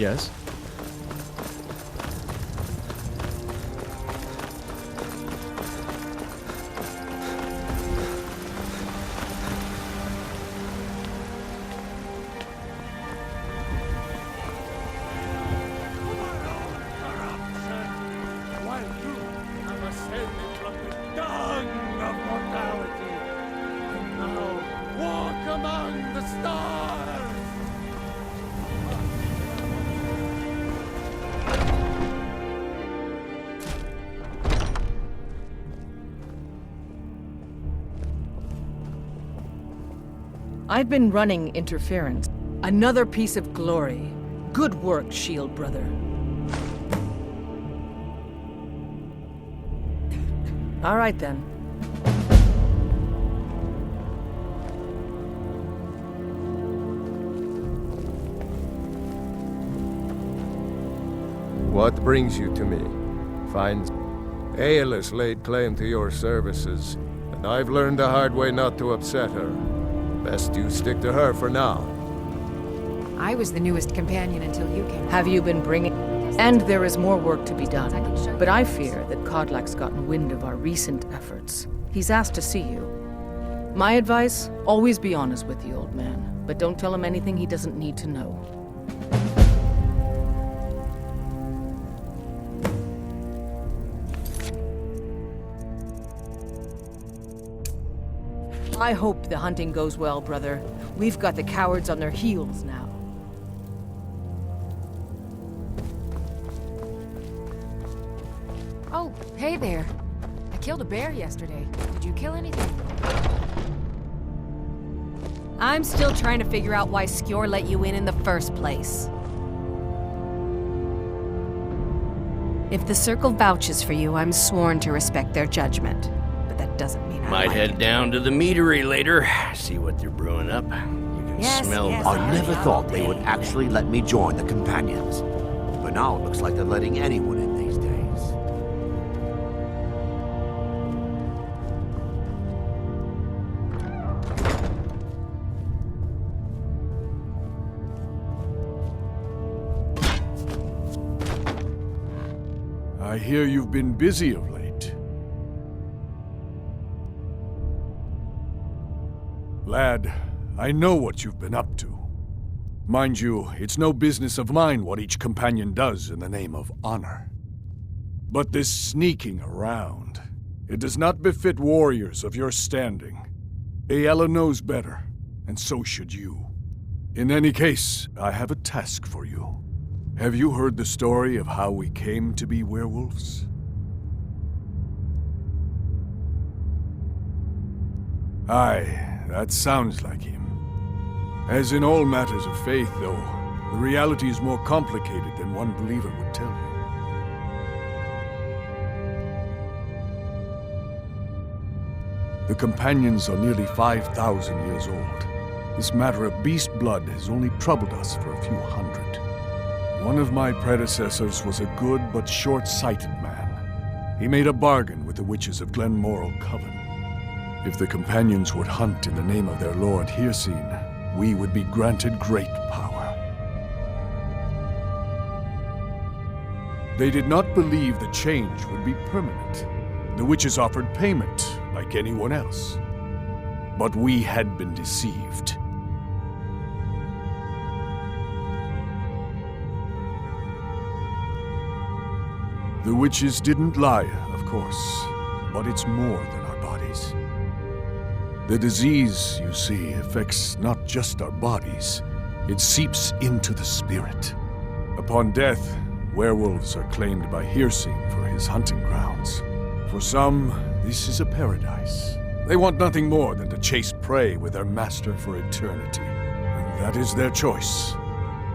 Yes? I've been running interference. Another piece of glory. Good work, Shield Brother. All right, then. What brings you to me? Finds Aeolus laid claim to your services, and I've learned the hard way not to upset her. Best you stick to her for now. I was the newest companion until you came. Have you been bringing... And there is more work to be done. But I fear that Kodlak's gotten wind of our recent efforts. He's asked to see you. My advice? Always be honest with the old man. But don't tell him anything he doesn't need to know. I hope the hunting goes well, brother. We've got the cowards on their heels now. Oh, hey there. I killed a bear yesterday. Did you kill anything? I'm still trying to figure out why Skjor let you in the first place. If the Circle vouches for you, I'm sworn to respect their judgment. But that doesn't mean I Might like head it. down to the meadery later, see what they're brewing up. You can Yes, smell yes, the- I never thought they would actually let me join the Companions. But now it looks like they're letting anyone in these days. I hear you've been busy of late. Lad, I know what you've been up to. Mind you, it's no business of mine what each companion does in the name of honor. But this sneaking around, it does not befit warriors of your standing. Aella knows better, and so should you. In any case, I have a task for you. Have you heard the story of how we came to be werewolves? Aye, that sounds like him. As in all matters of faith, though, the reality is more complicated than one believer would tell you. The Companions are nearly 5,000 years old. This matter of beast blood has only troubled us for a few hundred. One of my predecessors was a good but short-sighted man. He made a bargain with the witches of Glenmoral Coven. If the Companions would hunt in the name of their lord Hircine, we would be granted great power. They did not believe the change would be permanent. The witches offered payment, like anyone else. But we had been deceived. The witches didn't lie, of course, but it's more than our bodies. The disease, you see, affects not just our bodies, it seeps into the spirit. Upon death, werewolves are claimed by Hircine for his hunting grounds. For some, this is a paradise. They want nothing more than to chase prey with their master for eternity. And that is their choice.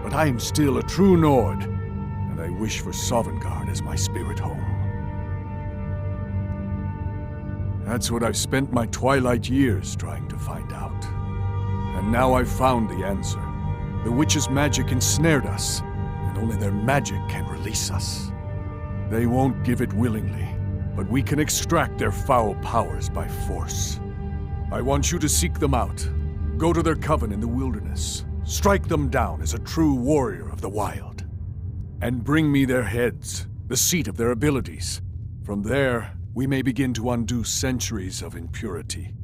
But I am still a true Nord, and I wish for Sovngarde as my spirit home. That's what I've spent my twilight years trying to find out. And now I've found the answer. The witches' magic ensnared us, and only their magic can release us. They won't give it willingly, but we can extract their foul powers by force. I want you to seek them out. Go to their coven in the wilderness. Strike them down as a true warrior of the wild. and bring me their heads, the seat of their abilities. From there, we may begin to undo centuries of impurity.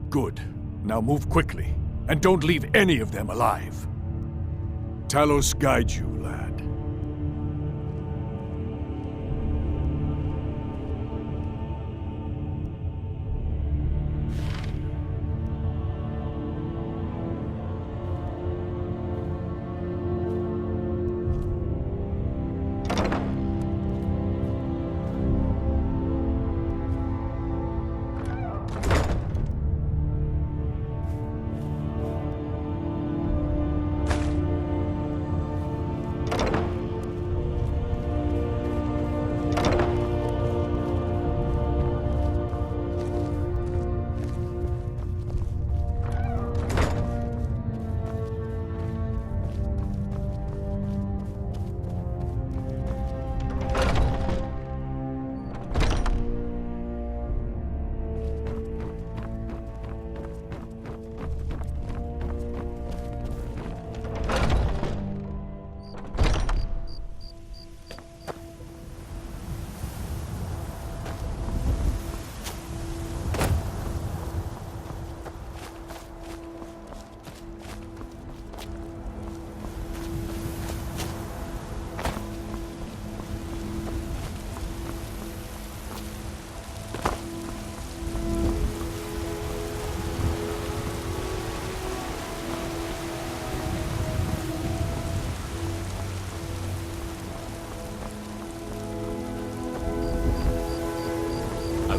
Good. Now move quickly, and don't leave any of them alive. Talos guide you, lad.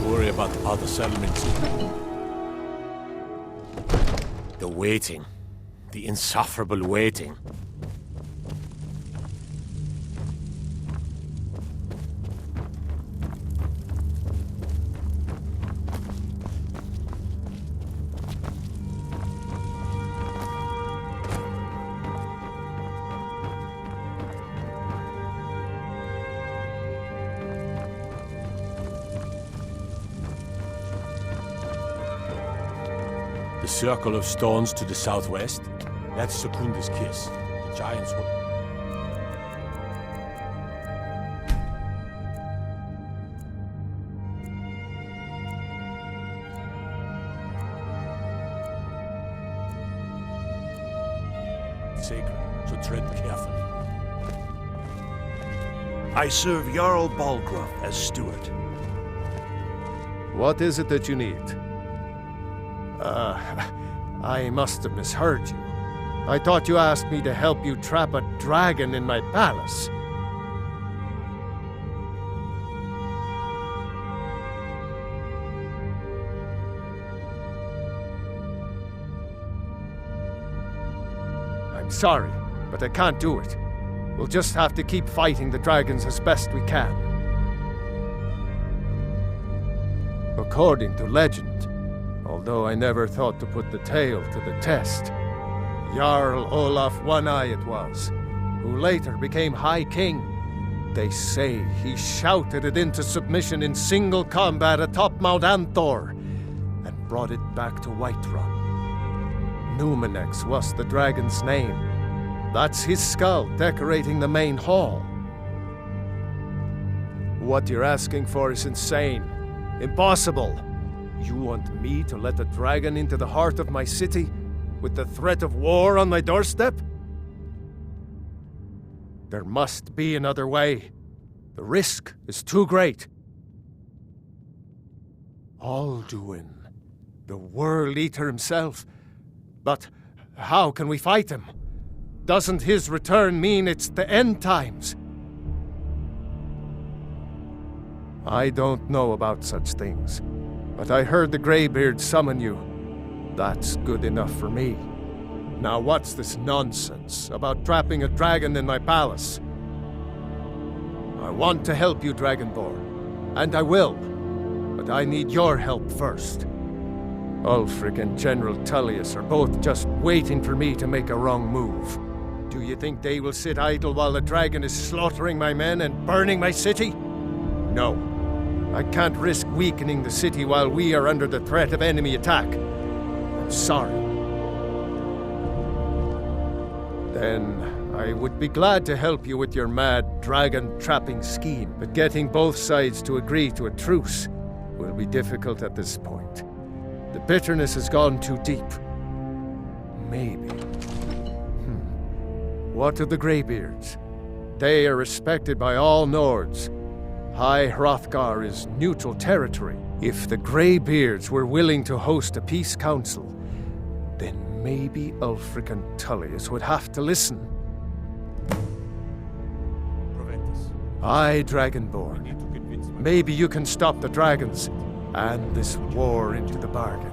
Worry about the other settlements. The waiting. The insufferable waiting. The circle of stones to the southwest? That's Secunda's kiss. The giants will... Sacred, so tread carefully. I serve Jarl Balgruuf as steward. What is it that you need? I must have misheard you. I thought you asked me to help you trap a dragon in my palace. I'm sorry, but I can't do it. We'll just have to keep fighting the dragons as best we can. According to legend, although I never thought to put the tale to the test, Jarl Olaf One-Eye it was, who later became High King. They say he shouted it into submission in single combat atop Mount Anthor, and brought it back to Whiterun. Numenex was the dragon's name. That's his skull decorating the main hall. What you're asking for is insane. Impossible. You want me to let a dragon into the heart of my city, with the threat of war on my doorstep? There must be another way. The risk is too great. Alduin, the World Eater himself. But how can we fight him? Doesn't his return mean it's the end times? I don't know about such things. But I heard the Greybeard summon you. That's good enough for me. Now what's this nonsense about trapping a dragon in my palace? I want to help you, Dragonborn. And I will. But I need your help first. Ulfric and General Tullius are both just waiting for me to make a wrong move. Do you think they will sit idle while the dragon is slaughtering my men and burning my city? No. I can't risk weakening the city while we are under the threat of enemy attack. I'm sorry. Then I would be glad to help you with your mad dragon-trapping scheme, but getting both sides to agree to a truce will be difficult at this point. The bitterness has gone too deep. Maybe. What of the Greybeards? They are respected by all Nords. High Hrothgar is neutral territory. If the Greybeards were willing to host a peace council, then maybe Ulfric and Tullius would have to listen. Aye, Dragonborn. Maybe you can stop the dragons, and this war into the bargain.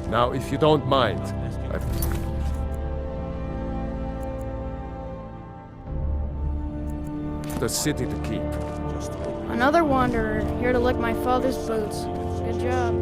Now, if you don't mind, the city to keep. Another wanderer, here to lick my father's boots. Good job.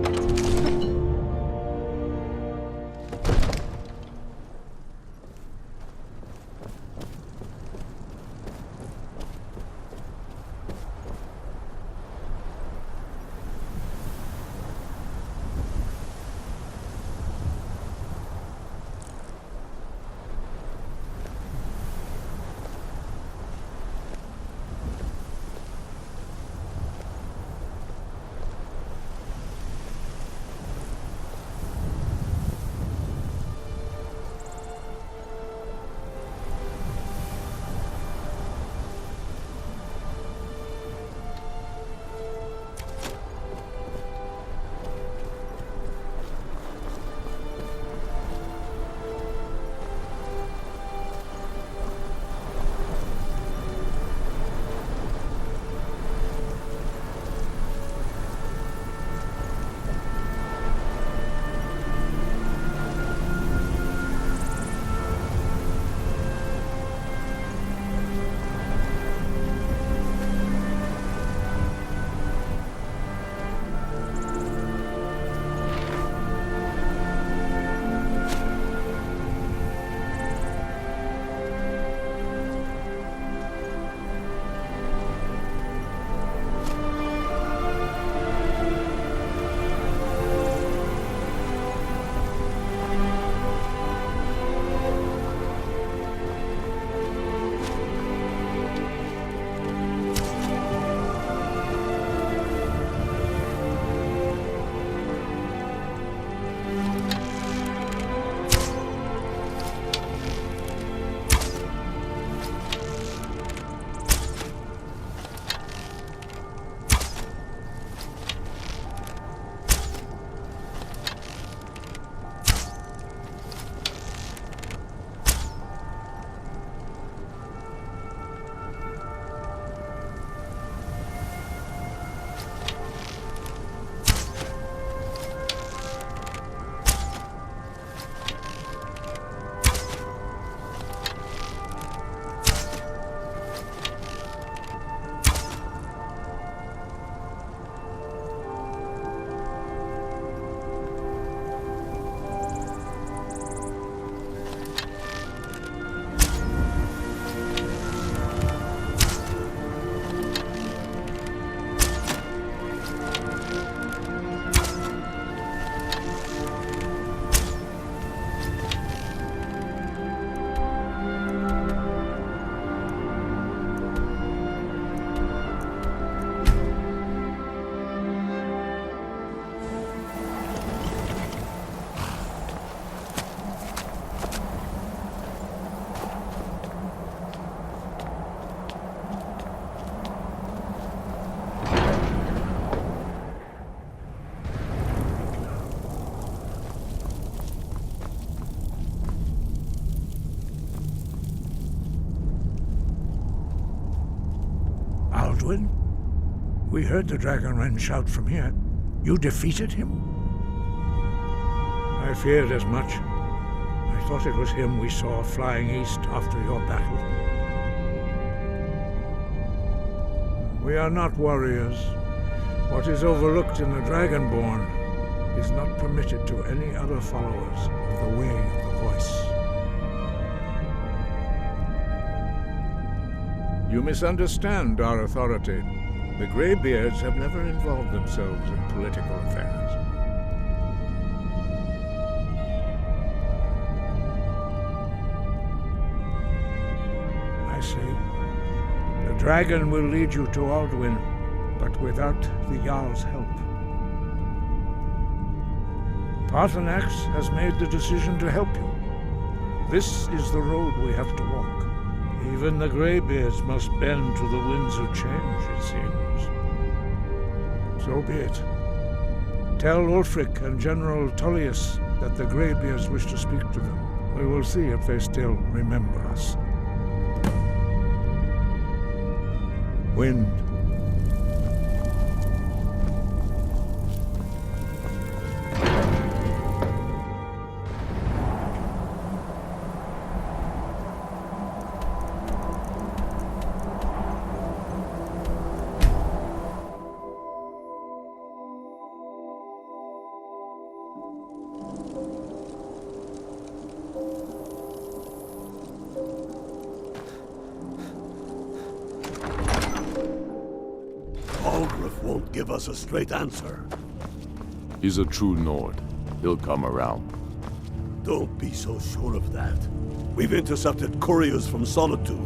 Alduin? We heard the Dragonren shout from here. You defeated him? I feared as much. I thought it was him we saw flying east after your battle. We are not warriors. What is overlooked in the Dragonborn is not permitted to any other followers of the Way of the Voice. You misunderstand our authority. The Greybeards have never involved themselves in political affairs. I say, the dragon will lead you to Alduin, but without the Jarl's help. Paarthurnax has made the decision to help you. This is the road we have to walk. Even the Greybeards must bend to the winds of change, it seems. So be it. Tell Ulfric and General Tullius that the Greybeards wish to speak to them. We will see if they still remember us. Wind. Won't give us a straight answer. He's a true Nord. He'll come around. Don't be so sure of that. We've intercepted couriers from Solitude.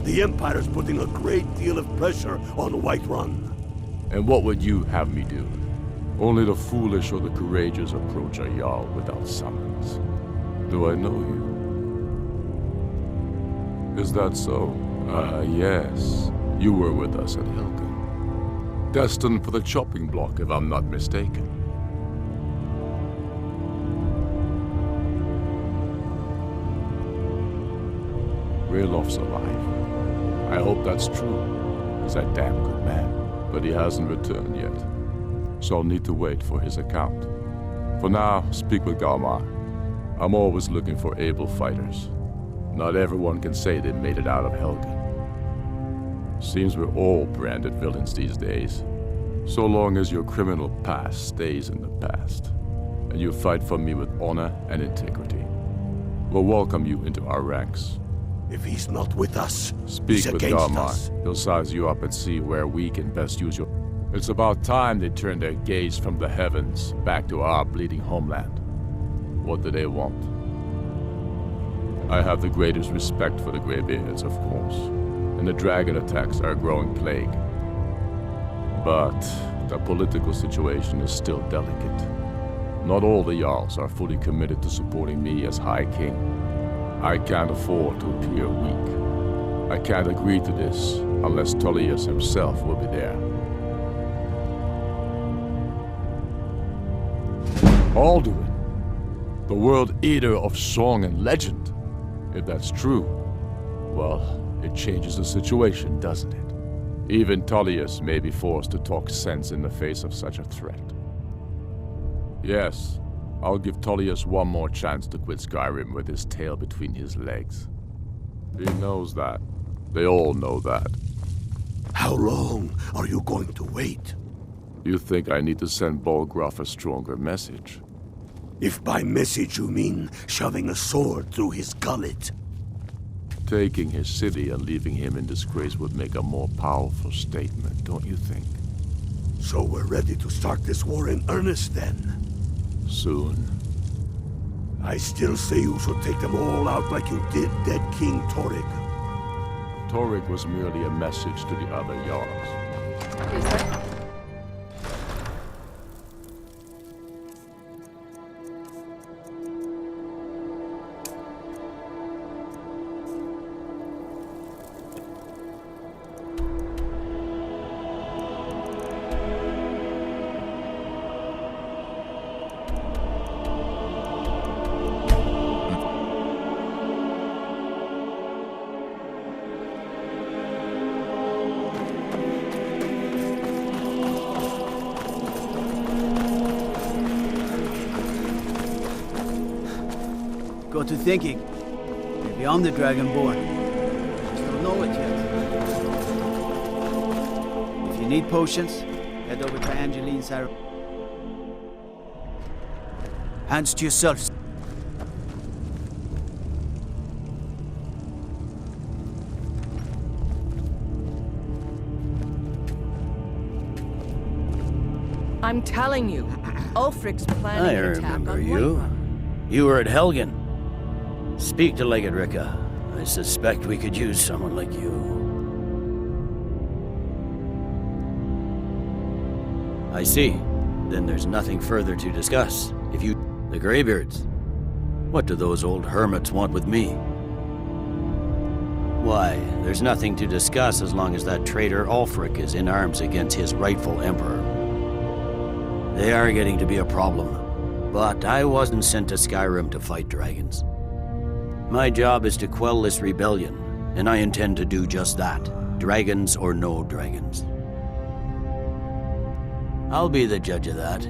The Empire's putting a great deal of pressure on Whiterun. And what would you have me do? Only the foolish or the courageous approach a Jarl without summons. Do I know you? Is that so? Yes. You were with us at Helgen. Destined for the chopping block, if I'm not mistaken. Railof's alive. I hope that's true. He's a damn good man, but he hasn't returned yet. So I'll need to wait for his account. For now, speak with Galmar. I'm always looking for able fighters. Not everyone can say they made it out of Helgen. Seems we're all branded villains these days. So long as your criminal past stays in the past, and you fight for me with honor and integrity, we'll welcome you into our ranks. If he's not with us, Speak he's with against Galmar. us. He'll size you up and see where we can best use your... It's about time they turn their gaze from the heavens back to our bleeding homeland. What do they want? I have the greatest respect for the Greybeards, of course. And the dragon attacks are a growing plague. But the political situation is still delicate. Not all the Jarls are fully committed to supporting me as High King. I can't afford to appear weak. I can't agree to this unless Tullius himself will be there. Alduin, the world eater of song and legend. If that's true, well, it changes the situation, doesn't it? Even Tullius may be forced to talk sense in the face of such a threat. Yes, I'll give Tullius one more chance to quit Skyrim with his tail between his legs. He knows that. They all know that. How long are you going to wait? You think I need to send Bolgraf a stronger message? If by message you mean shoving a sword through his gullet. Taking his city and leaving him in disgrace would make a more powerful statement, don't you think? So we're ready to start this war in earnest then? Soon. I still say you should take them all out like you did dead King Torrig. Torrig was merely a message to the other Jarls. Is that... Got to thinking. Maybe I'm the Dragonborn. Just don't know it yet. If you need potions, head over to Angeline's arrow. Hands to yourselves. I'm telling you, Ulfric's planning I an attack remember on you. Whiterun. You were at Helgen. Speak to Legate Ricka. I suspect we could use someone like you. I see. Then there's nothing further to discuss. If you... The Greybeards. What do those old hermits want with me? Why, there's nothing to discuss as long as that traitor Ulfric is in arms against his rightful emperor. They are getting to be a problem. But I wasn't sent to Skyrim to fight dragons. My job is to quell this rebellion, and I intend to do just that. Dragons or no dragons. I'll be the judge of that.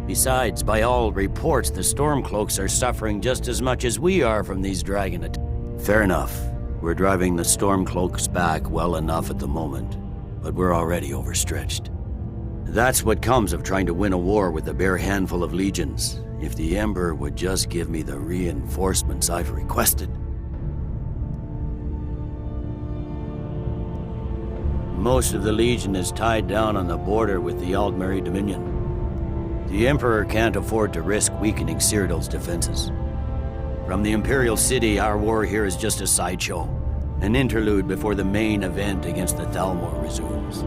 Besides, by all reports, the Stormcloaks are suffering just as much as we are from these dragon attacks. Fair enough. We're driving the Stormcloaks back well enough at the moment, but we're already overstretched. That's what comes of trying to win a war with a bare handful of legions. If the Emperor would just give me the reinforcements I've requested. Most of the Legion is tied down on the border with the Aldmeri Dominion. The Emperor can't afford to risk weakening Cyrodiil's defenses. From the Imperial City, our war here is just a sideshow. An interlude before the main event against the Thalmor resumes.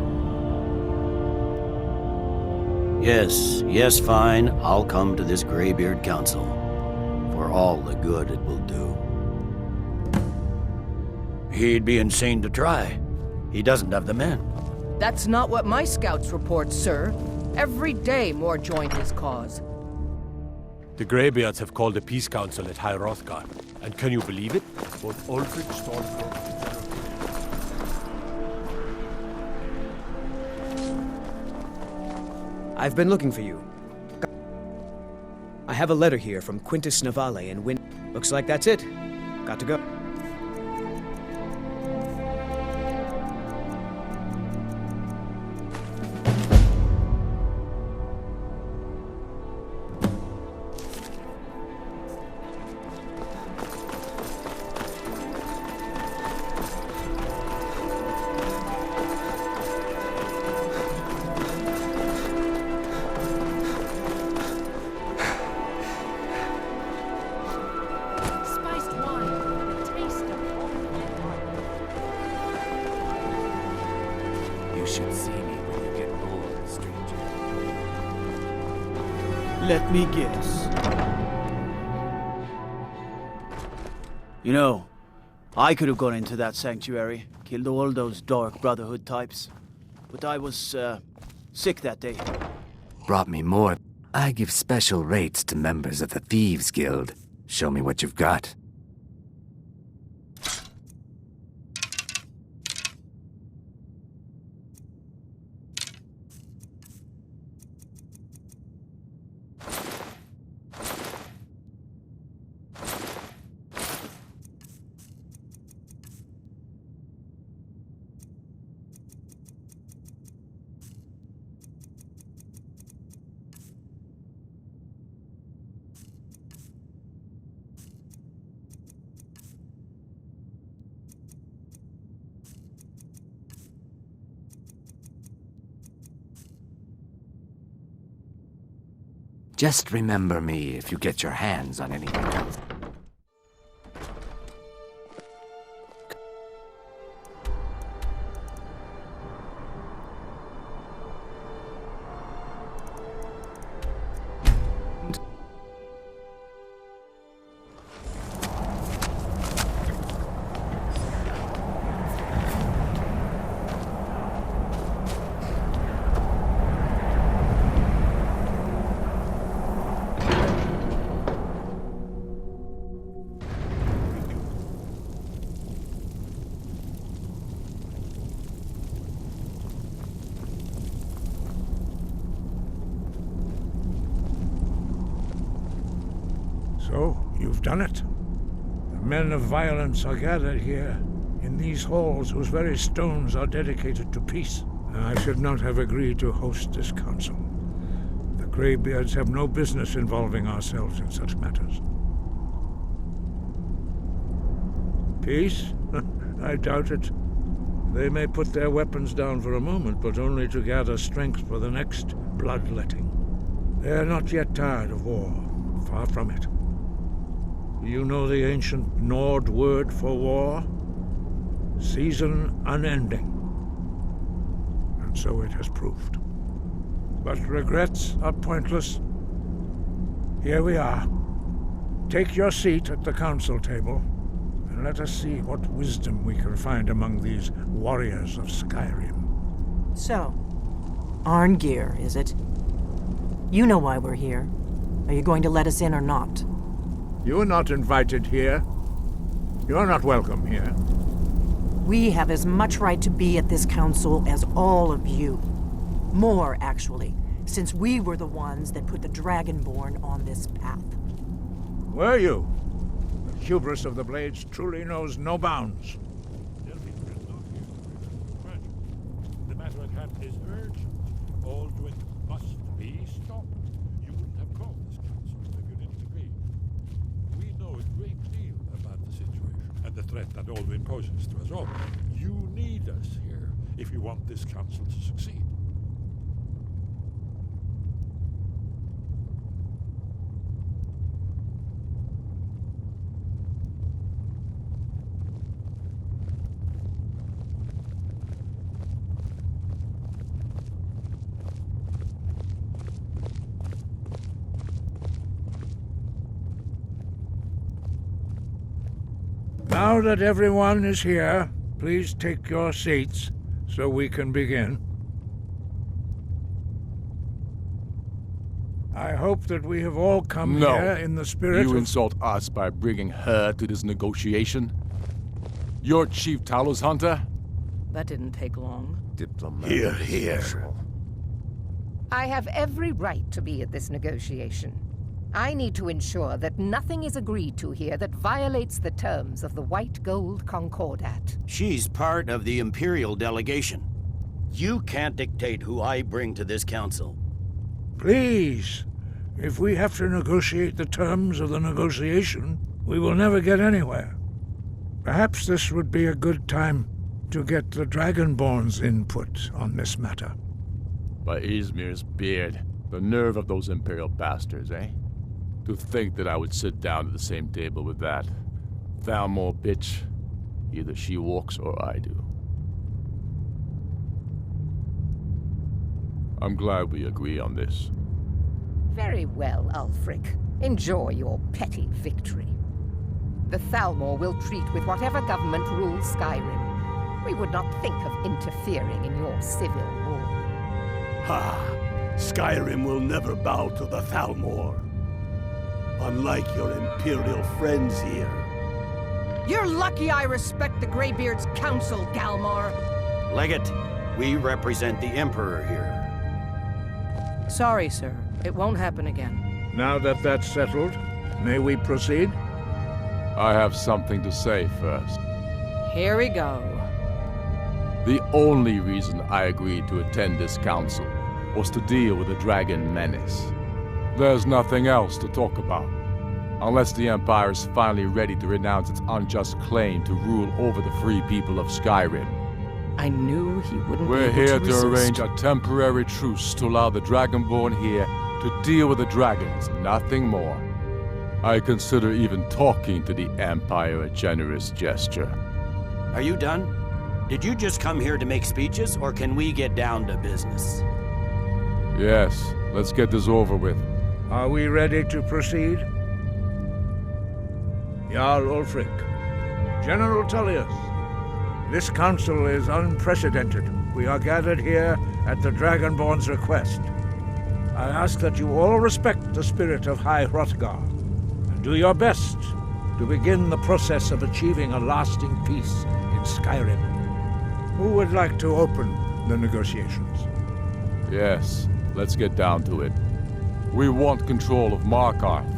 Yes, fine. I'll come to this Greybeard Council. For all the good it will do. He'd be insane to try. He doesn't have the men. That's not what my scouts report, sir. Every day more join his cause. The Greybeards have called a peace council at High Hrothgar. And can you believe it? Both Ulfric, Stormcloak, I've been looking for you. I have a letter here from Quintus Navale and Looks like that's it. Got to go. You should see me when you get bored, stranger. Let me guess. You know, I could have gone into that sanctuary, killed all those Dark Brotherhood types. But I was, sick that day. Brought me more. I give special rates to members of the Thieves Guild. Show me what you've got. Just remember me if you get your hands on anything else. So, you've done it. The men of violence are gathered here, in these halls whose very stones are dedicated to peace. I should not have agreed to host this council. The Greybeards have no business involving ourselves in such matters. Peace? I doubt it. They may put their weapons down for a moment, but only to gather strength for the next bloodletting. They're not yet tired of war. Far from it. Do you know the ancient Nord word for war? Season unending. And so it has proved. But regrets are pointless. Here we are. Take your seat at the council table, and let us see what wisdom we can find among these warriors of Skyrim. So, Arngeir, is it? You know why we're here. Are you going to let us in or not? You're not invited here. You're not welcome here. We have as much right to be at this council as all of you. More, actually, since we were the ones that put the Dragonborn on this path. Were you? The hubris of the Blades truly knows no bounds. The matter at hand is urgent. Alduin must be stopped. You wouldn't have called this council if you didn't agree. We know a great deal about the situation and the threat that Alduin poses to us all. You need us here if you want this council to succeed. Now that everyone is here, please take your seats so we can begin. I hope that we have all come here in the spirit You of... insult us by bringing her to this negotiation? You're Chief Talos Hunter? That didn't take long. Here, here. I have every right to be at this negotiation. I need to ensure that nothing is agreed to here that violates the terms of the White Gold Concordat. She's part of the Imperial delegation. You can't dictate who I bring to this council. Please, if we have to negotiate the terms of the negotiation, we will never get anywhere. Perhaps this would be a good time to get the Dragonborn's input on this matter. By Izmir's beard, the nerve of those Imperial bastards, eh? To think that I would sit down at the same table with that Thalmor bitch. Either she walks or I do. I'm glad we agree on this. Very well, Ulfric. Enjoy your petty victory. The Thalmor will treat with whatever government rules Skyrim. We would not think of interfering in your civil war. Ha! Skyrim will never bow to the Thalmor. Unlike your Imperial friends here. You're lucky I respect the Greybeard's counsel, Galmar. Legate, we represent the Emperor here. Sorry, sir. It won't happen again. Now that that's settled, may we proceed? I have something to say first. Here we go. The only reason I agreed to attend this council was to deal with the Dragon Menace. There's nothing else to talk about. Unless the Empire is finally ready to renounce its unjust claim to rule over the free people of Skyrim. I knew he wouldn't We're be able here to to resist. arrange a temporary truce to allow the Dragonborn here to deal with the dragons, nothing more. I consider even talking to the Empire a generous gesture. Are you done? Did you just come here to make speeches, or can we get down to business? Yes, let's get this over with. Are we ready to proceed? Jarl Ulfric, General Tullius, this council is unprecedented. We are gathered here at the Dragonborn's request. I ask that you all respect the spirit of High Hrothgar, and do your best to begin the process of achieving a lasting peace in Skyrim. Who would like to open the negotiations? Yes, let's get down to it. We want control of Markarth.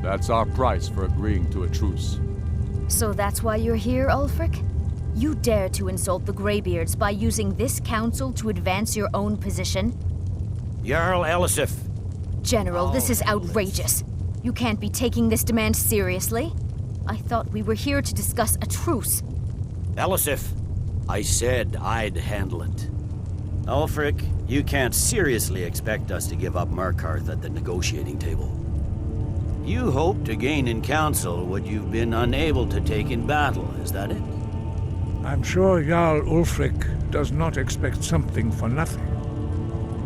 That's our price for agreeing to a truce. So that's why you're here, Ulfric? You dare to insult the Greybeards by using this council to advance your own position? Jarl Elisif. General, this is outrageous. You can't be taking this demand seriously. I thought we were here to discuss a truce. Elisif, I said I'd handle it. Ulfric, you can't seriously expect us to give up Markarth at the negotiating table. You hope to gain in council what you've been unable to take in battle, is that it? I'm sure Jarl Ulfric does not expect something for nothing.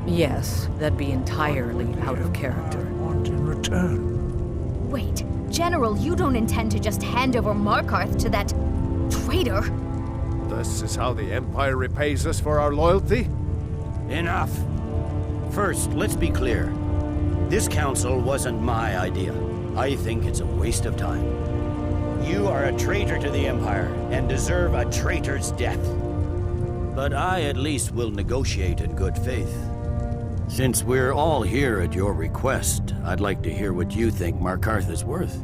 Yes, that'd be entirely out of character. Want in return. Wait, General, you don't intend to just hand over Markarth to that traitor? This is how the Empire repays us for our loyalty? Enough. First, let's be clear. This council wasn't my idea. I think it's a waste of time. You are a traitor to the Empire and deserve a traitor's death. But I at least will negotiate in good faith. Since we're all here at your request, I'd like to hear what you think Markarth is worth.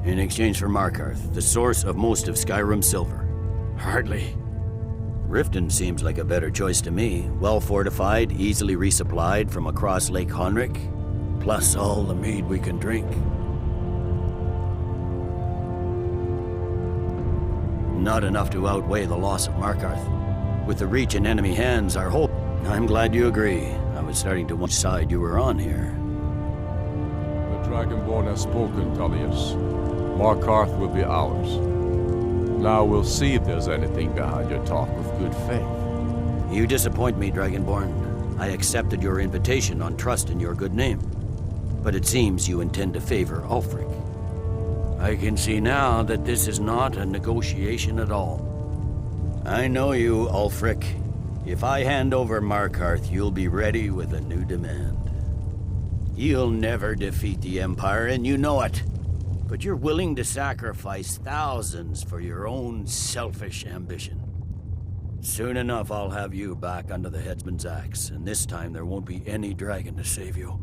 In exchange for Markarth, the source of most of Skyrim's silver. Hardly. Riften seems like a better choice to me. Well fortified, easily resupplied from across Lake Honric, plus all the mead we can drink. Not enough to outweigh the loss of Markarth. With the Reach in enemy hands, our hope... I'm glad you agree. I was starting to which side you were on here. The Dragonborn has spoken, Tullius. Markarth will be ours. Now we'll see if there's anything behind your talk with good faith. You disappoint me, Dragonborn. I accepted your invitation on trust in your good name. But it seems you intend to favor Ulfric. I can see now that this is not a negotiation at all. I know you, Ulfric. If I hand over Markarth, you'll be ready with a new demand. You'll never defeat the Empire, and you know it. But you're willing to sacrifice thousands for your own selfish ambition. Soon enough, I'll have you back under the headsman's axe, and this time there won't be any dragon to save you.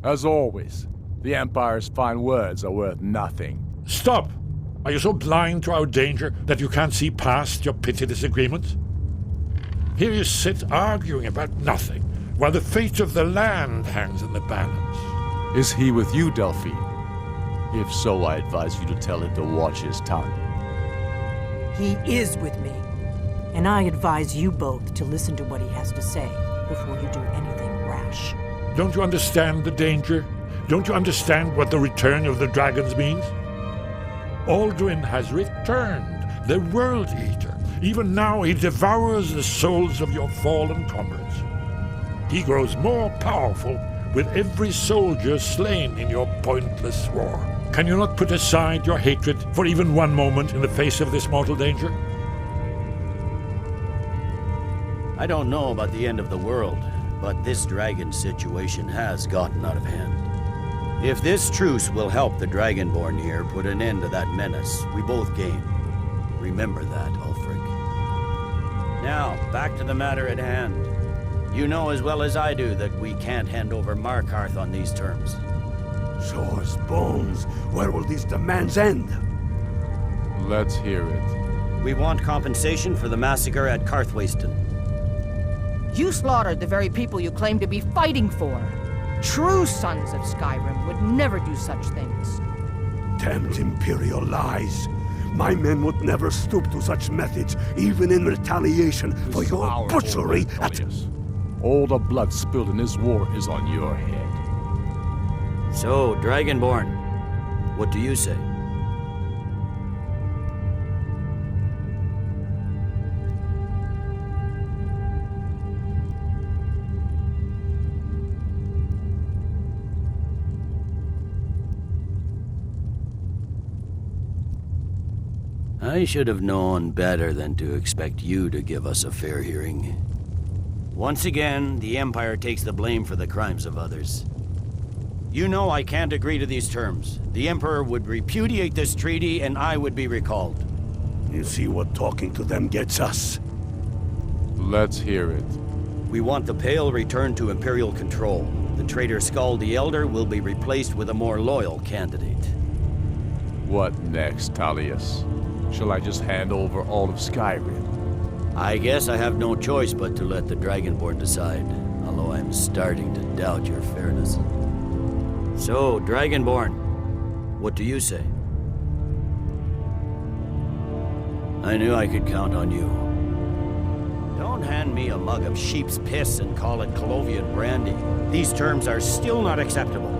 As always, the Empire's fine words are worth nothing. Stop! Are you so blind to our danger that you can't see past your petty disagreements? Here you sit arguing about nothing, while the fate of the land hangs in the balance. Is he with you, Delphine? If so, I advise you to tell him to watch his tongue. He is with me. And I advise you both to listen to what he has to say before you do anything rash. Don't you understand the danger? Don't you understand what the return of the dragons means? Alduin has returned, the World Eater. Even now he devours the souls of your fallen comrades. He grows more powerful with every soldier slain in your pointless war. Can you not put aside your hatred for even one moment in the face of this mortal danger? I don't know about the end of the world, but this dragon situation has gotten out of hand. If this truce will help the Dragonborn here put an end to that menace, we both gain. Remember that, Ulfric. Now, back to the matter at hand. You know as well as I do that we can't hand over Markarth on these terms. Shores, bones, where will these demands end? Let's hear it. We want compensation for the massacre at Karthwasten. You slaughtered the very people you claim to be fighting for. True sons of Skyrim would never do such things. Damned Imperial lies. My men would never stoop to such methods, even in retaliation for your butchery at... All the blood spilled in this war is on your head. So, Dragonborn, what do you say? I should have known better than to expect you to give us a fair hearing. Once again, the Empire takes the blame for the crimes of others. You know I can't agree to these terms. The Emperor would repudiate this treaty and I would be recalled. You see what talking to them gets us? Let's hear it. We want the Pale returned to Imperial control. The traitor Skull the Elder will be replaced with a more loyal candidate. What next, Tullius? Shall I just hand over all of Skyrim? I guess I have no choice but to let the Dragonborn decide, although I'm starting to doubt your fairness. So, Dragonborn, what do you say? I knew I could count on you. Don't hand me a mug of sheep's piss and call it Colovian brandy. These terms are still not acceptable.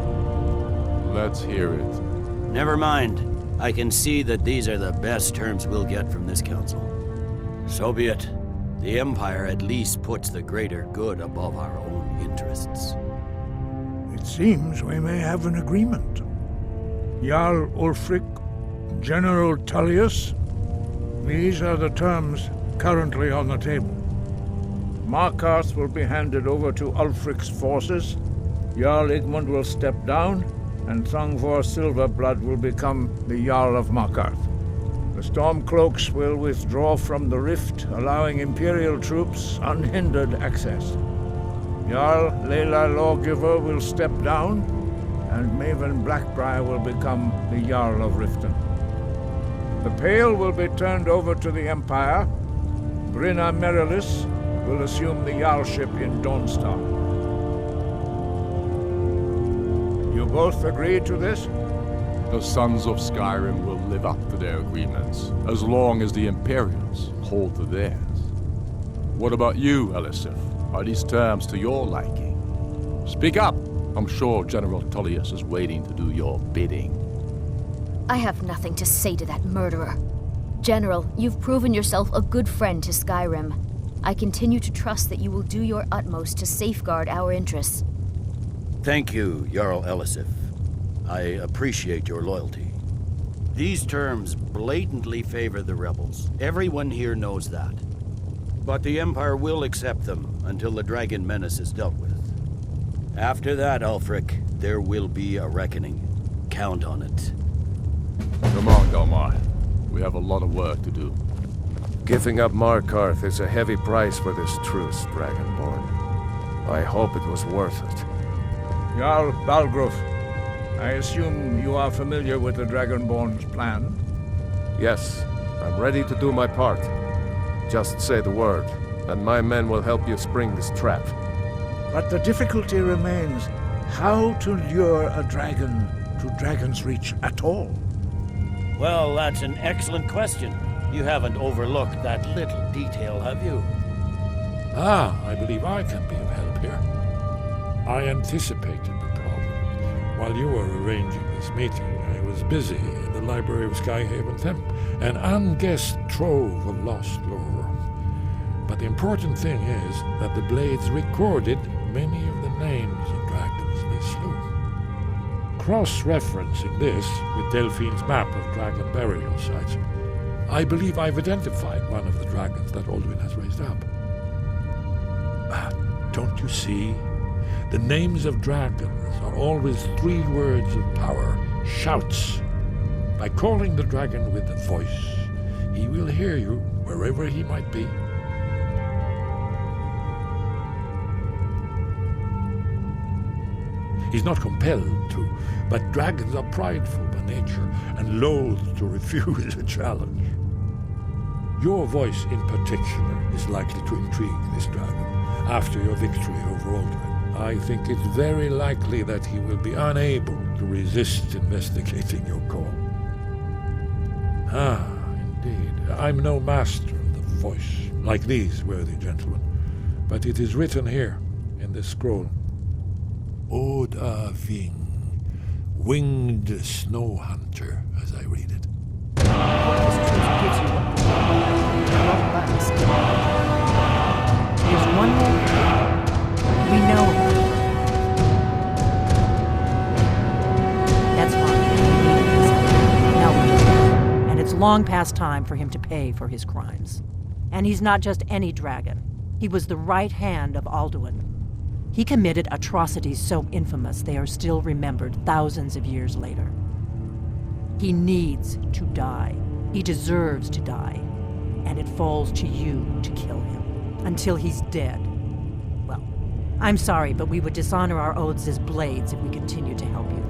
Let's hear it. Never mind. I can see that these are the best terms we'll get from this council. So be it. The Empire at least puts the greater good above our own interests. It seems we may have an agreement. Jarl Ulfric, General Tullius, these are the terms currently on the table. Markarth will be handed over to Ulfric's forces, Jarl Igmund will step down, and Thongvor Silverblood will become the Jarl of Markarth. The Stormcloaks will withdraw from the rift, allowing Imperial troops unhindered access. Jarl Leila Lawgiver will step down, and Maven Blackbriar will become the Jarl of Riften. The Pale will be turned over to the Empire. Brinna Merilis will assume the Jarlship in Dawnstar. You both agree to this? The Sons of Skyrim will live up to their agreements, as long as the Imperials hold to theirs. What about you, Elisif? Are these terms to your liking? Speak up! I'm sure General Tullius is waiting to do your bidding. I have nothing to say to that murderer. General, you've proven yourself a good friend to Skyrim. I continue to trust that you will do your utmost to safeguard our interests. Thank you, Jarl Elisif. I appreciate your loyalty. These terms blatantly favor the rebels. Everyone here knows that. But the Empire will accept them until the Dragon Menace is dealt with. After that, Ulfric, there will be a reckoning. Count on it. Come on, Galmar. We have a lot of work to do. Giving up Markarth is a heavy price for this truce, Dragonborn. I hope it was worth it. Jarl Balgruf, I assume you are familiar with the Dragonborn's plan? Yes, I'm ready to do my part. Just say the word, and my men will help you spring this trap. But the difficulty remains how to lure a dragon to Dragon's Reach at all. Well, that's an excellent question. You haven't overlooked that little detail, have you? I believe I can be of help here. I anticipated the problem. While you were arranging this meeting, I was busy in the library of Skyhaven Temp, an unguessed trove of lost lore. But the important thing is that the Blades recorded many of the names of dragons they slew. Cross-referencing this with Delphine's map of dragon burial sites, I believe I've identified one of the dragons that Alduin has raised up. Don't you see? The names of dragons are always 3 words of power, shouts. By calling the dragon with a voice, he will hear you wherever he might be. He's not compelled to, but dragons are prideful by nature and loath to refuse a challenge. Your voice in particular is likely to intrigue this dragon after your victory over Alduin. I think it's very likely that he will be unable to resist investigating your call. Indeed. I'm no master of the voice, like these worthy gentlemen, but it is written here in this scroll. Oda Ving, winged snow hunter, as I read it. There's one more. We know him. That's fine. Now we just know. And it's long past time for him to pay for his crimes. And he's not just any dragon. He was the right hand of Alduin. He committed atrocities so infamous they are still remembered thousands of years later. He needs to die. He deserves to die. And it falls to you to kill him. Until he's dead. Well, I'm sorry, but we would dishonor our oaths as blades if we continue to help you.